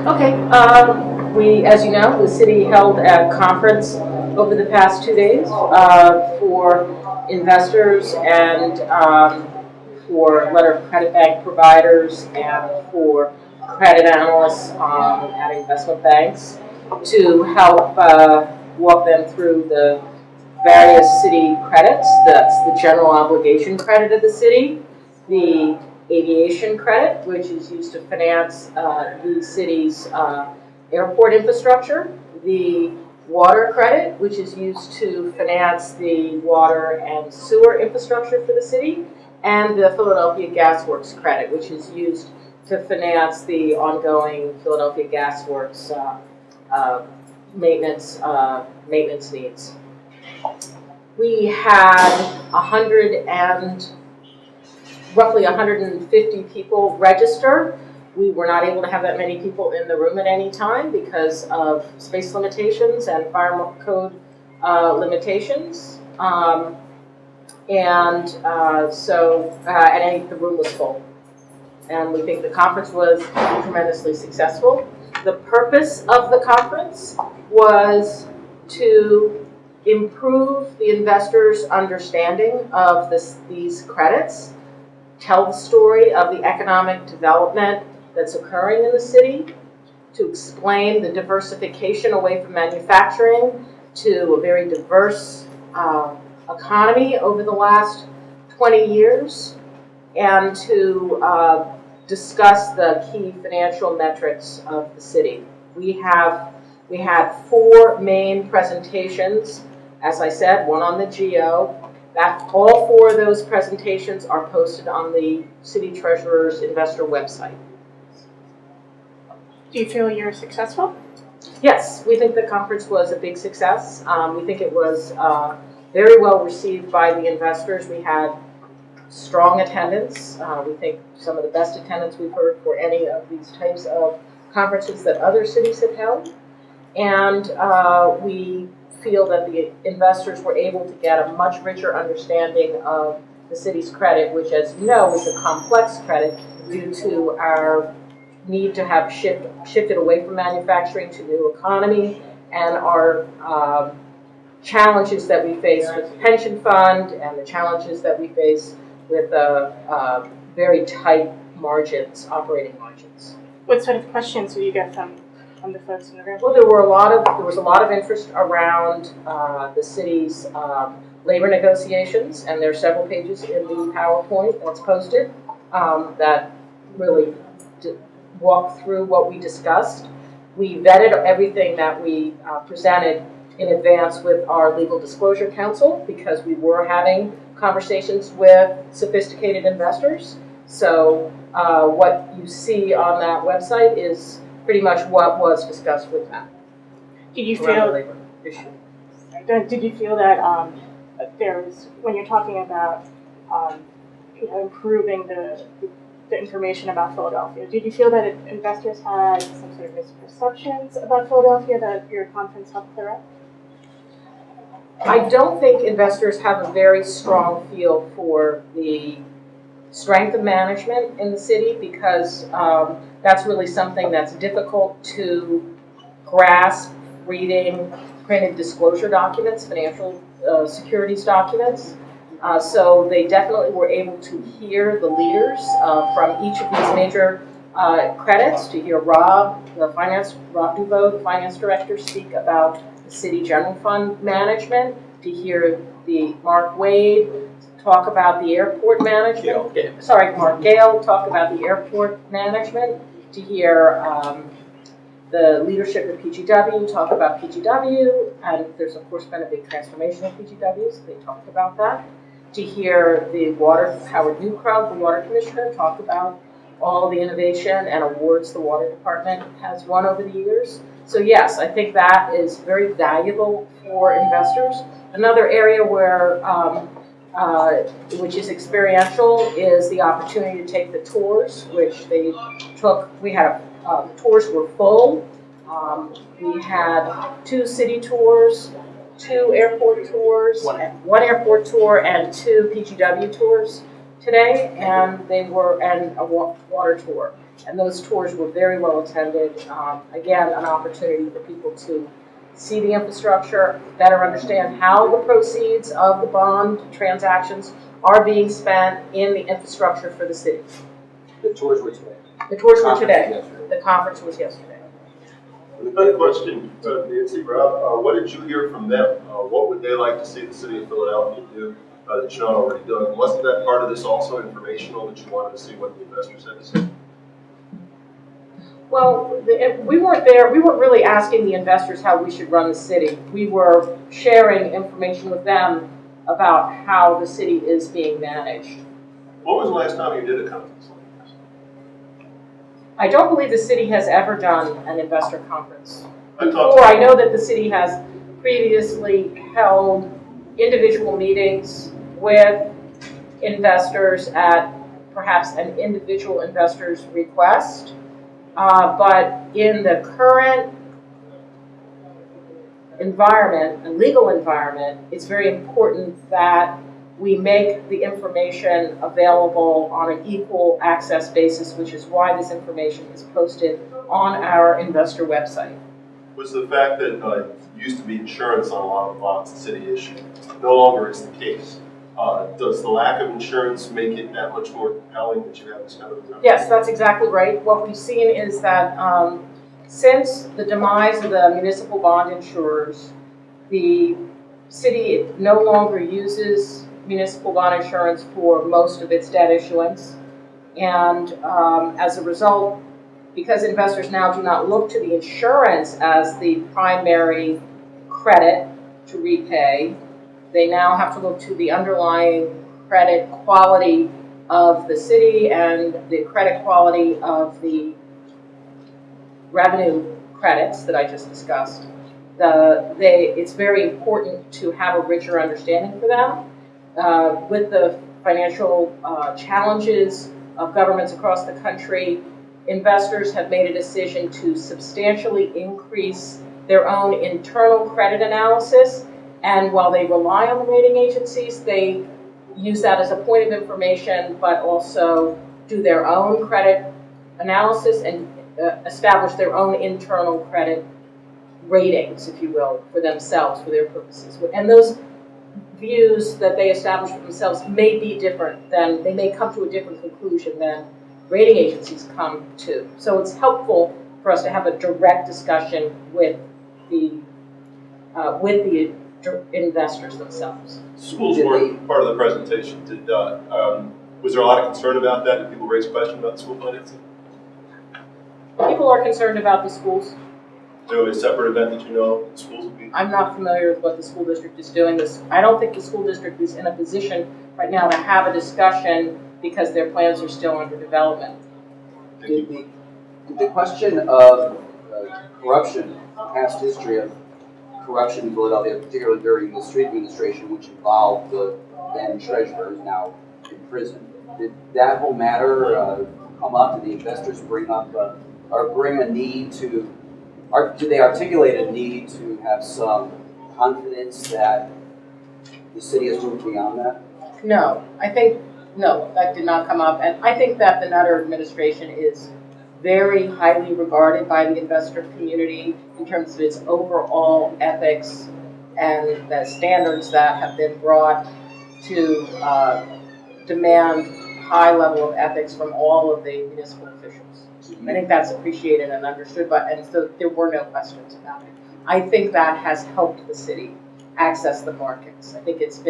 Okay, as you know, the city held a conference over the past 2 days for investors and for letter of credit bank providers and for credit analysts at investment banks to help walk them through the various city credits. That's the general obligation credit of the city, the aviation credit, which is used to finance the city's airport infrastructure, the water credit, which is used to finance the water and sewer infrastructure for the city, and the Philadelphia Gas Works credit, which is used to finance the ongoing Philadelphia Gas Works maintenance needs. We had roughly 150 people register. We were not able to have that many people in the room at any time because of space limitations and fire code limitations. The room was full. And we think the conference was tremendously successful. The purpose of the conference was to improve the investors' understanding of these credits, tell the story of the economic development that's occurring in the city, to explain the diversification away from manufacturing to a very diverse economy over the last 20 years, and to discuss the key financial metrics of the city. We had 4 main presentations, as I said, one on the GEO. All 4 of those presentations are posted on the City Treasurer's investor website. Do you feel you're successful? Yes, we think the conference was a big success. We think it was very well received by the investors. We had strong attendance. We think some of the best attendance we've heard for any of these types of conferences that other cities have held. And we feel that the investors were able to get a much richer understanding of the city's credit, which, as you know, is a complex credit due to our need to have shifted away from manufacturing to new economy, and our challenges that we face with the pension fund and the challenges that we face with very tight margins, operating margins. What sort of questions do you get from the folks in the room? Well, there was a lot of interest around the city's labor negotiations, and there are several pages in the PowerPoint that's posted that really walk through what we discussed. We vetted everything that we presented in advance with our legal disclosure counsel because we were having conversations with sophisticated investors. So what you see on that website is pretty much what was discussed with them. Did you feel that there's, when you're talking about improving the information about Philadelphia, did you feel that investors had some sort of misperceptions about Philadelphia that your conference helped clear up? I don't think investors have a very strong feel for the strength of management in the city because that's really something that's difficult to grasp reading printed disclosure documents, financial securities documents. So they definitely were able to hear the leaders from each of these major credits, to hear Rob Duveau, the finance director, speak about the city general fund management, to hear Mark Wade talk about the airport management. Mark Gale talk about the airport management, to hear the leadership of PGW talk about PGW, and there's of course been a big transformation of PGW, so they talked about that. To hear Howard Newcrow, the water commissioner, talk about all the innovation and awards the water department has won over the years. So yes, I think that is very valuable for investors. Another area where which is experiential is the opportunity to take the tours, which they took. We had the tours were full. We had 2 city tours, 2 airport tours, one airport tour, and 2 PGW tours today, and a water tour. and those tours were very well attended. Again, an opportunity for people to see the infrastructure, better understand how the proceeds of the bond transactions are being spent in the infrastructure for the city. The tours were today. The tours were today. Yesterday. The conference was yesterday. Another question, Nancy, Rob, what did you hear from them? What would they like to see the city of Philadelphia do that you're not already doing? Wasn't that part of this also informational, that you wanted to see what the investors had to say? Well, we weren't there. We weren't really asking the investors how we should run the city. We were sharing information with them about how the city is being managed. What was the last time you did a conference like this? I don't believe the city has ever done an investor conference. I I know that the city has previously held individual meetings with investors at perhaps an individual investor's request. But in the current environment and legal environment, it's very important that we make the information available on an equal access basis, which is why this information is posted on our investor website. Was the fact that used to be insurance on a lot of bonds the city issued no longer is the case. Does the lack of insurance make it that much more compelling that you have this kind of event? Yes, that's exactly right. What we've seen is that since the demise of the municipal bond insurers, the city no longer uses municipal bond insurance for most of its debt issuance. And as a result, because investors now do not look to the insurance as the primary credit to repay, they now have to look to the underlying credit quality of the city and the credit quality of the revenue credits that I just discussed. It's very important to have a richer understanding for them. With the financial challenges of governments across the country, investors have made a decision to substantially increase their own internal credit analysis. And while they rely on the rating agencies, they use that as a point of information, but also do their own credit analysis and establish their own internal credit ratings, if you will, for themselves, for their purposes. And those views that they establish for themselves may be different than, they may come to a different conclusion than rating agencies come to. So it's helpful for us to have a direct discussion with the investors themselves. Schools weren't part of the presentation. Was there a lot of concern about that? Did people raise questions about the school financing? People are concerned about the schools. Is there a separate event that you know the schools will be? I'm not familiar with what the school district is doing. I don't think the school district is in a position right now to have a discussion because their plans are still under development. Did the question of corruption, past history of corruption in Philadelphia, particularly during the street administration, which involved the then treasurer, who's now in prison, did that whole matter come up? Did the investors bring up or bring a need to, or did they articulate a need to have some confidence that the city has moved beyond that? No, that did not come up. And I think that the Nutter administration is very highly regarded by the investor community in terms of its overall ethics and the standards that have been brought to demand high level of ethics from all of the municipal officials. I think that's appreciated and understood, and so there were no questions about it. I think that has helped the city access the markets. I think it's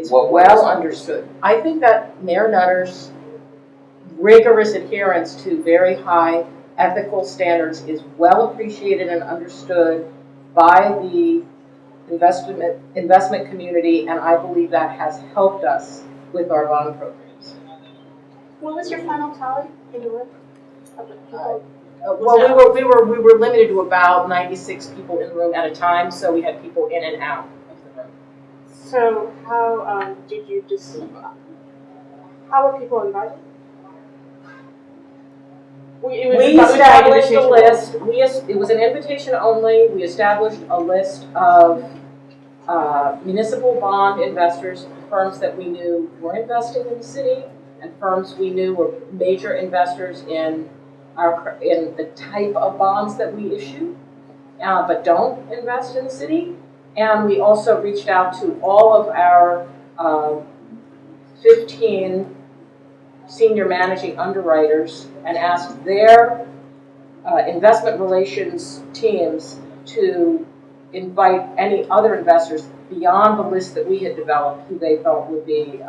well understood. I think that Mayor Nutter's rigorous adherence to very high ethical standards is well appreciated and understood by the investment community, and I believe that has helped us with our bond programs. What was your final tally in the room? Well, we were limited to about 96 people in the room at a time, so we had people in and out of the room. So how did you how were people invited? We established a list. It was an invitation only. We established a list of municipal bond investors, firms that we knew were investing in the city, and firms we knew were major investors in the type of bonds that we issue, but don't invest in the city. And we also reached out to all of our 15 senior managing underwriters and asked their investment relations teams to invite any other investors beyond the list that we had developed who they felt would be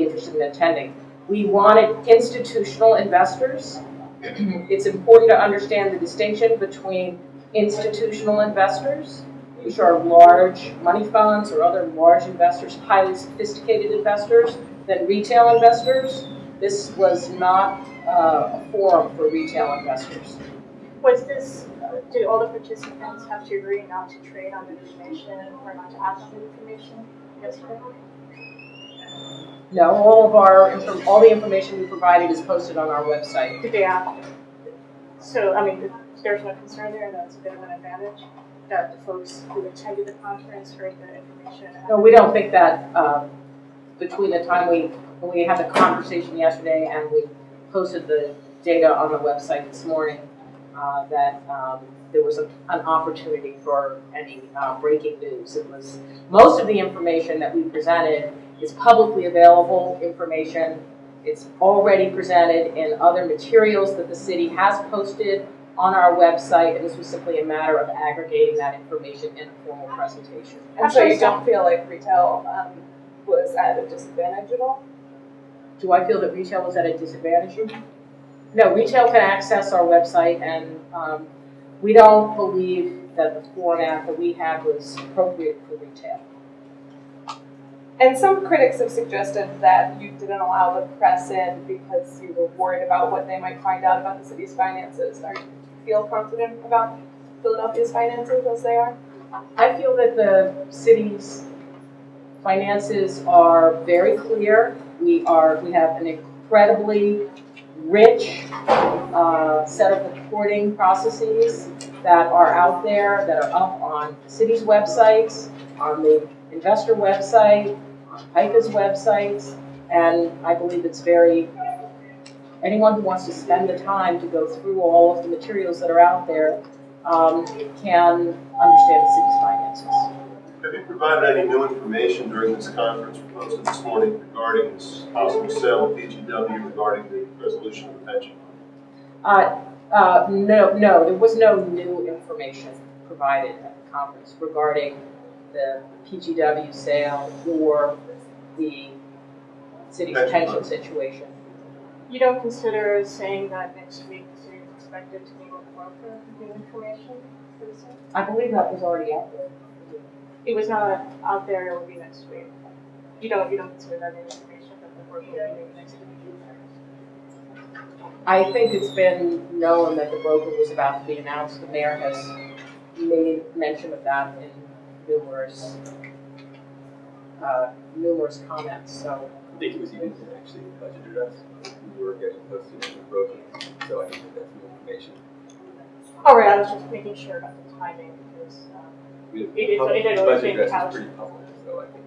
interested in attending. We wanted institutional investors. It's important to understand the distinction between institutional investors, which are large money funds or other large investors, highly sophisticated investors, than retail investors. This was not a forum for retail investors. Was this, did all the participants have to agree not to trade on the information or not to act on the information yesterday? No, all the information we provided is posted on our website. Did they act? So, I mean, there's no concern there, that's a bit of an advantage, that the folks who attended the conference heard the information? No, we don't think that between the time when we had the conversation yesterday and we posted the data on the website this morning, that there was an opportunity for any breaking news. It was most of the information that we presented is publicly available information. It's already presented in other materials that the city has posted on our website, and this was simply a matter of aggregating that information in a formal presentation. And so you don't feel like retail was at a disadvantage at all? Do I feel that retail was at a disadvantage? No, retail can access our website, and we don't believe that the format that we had was appropriate for retail. And some critics have suggested that you didn't allow the press in because you were worried about what they might find out about the city's finances. Do you feel confident about Philadelphia's finances as they are? I feel that the city's finances are very clear. We have an incredibly rich set of reporting processes that are out there, that are up on the city's websites, on the investor website, on PICA's websites, and I believe it's anyone who wants to spend the time to go through all of the materials that are out there can understand the city's finances. Have you provided any new information during this conference proposed this morning regarding this possible sale of PGW, regarding the resolution of the pension? No, there was no new information provided at the conference regarding the PGW sale or the city's pension situation. You don't consider saying that next week the city is expected to meet with a broker with new information for the sale? I believe that was already out there. It was not out there, it will be next week. You don't consider that new information that the broker will be meeting next week? I think it's been known that the broker was about to be announced. The mayor has made mention of that in numerous comments. So I think it was even actually budgeted us. We were getting posted in the broker, so I think that's new information. All right, I was just making sure about the timing because The it had always budget been address couched. is pretty public, so I think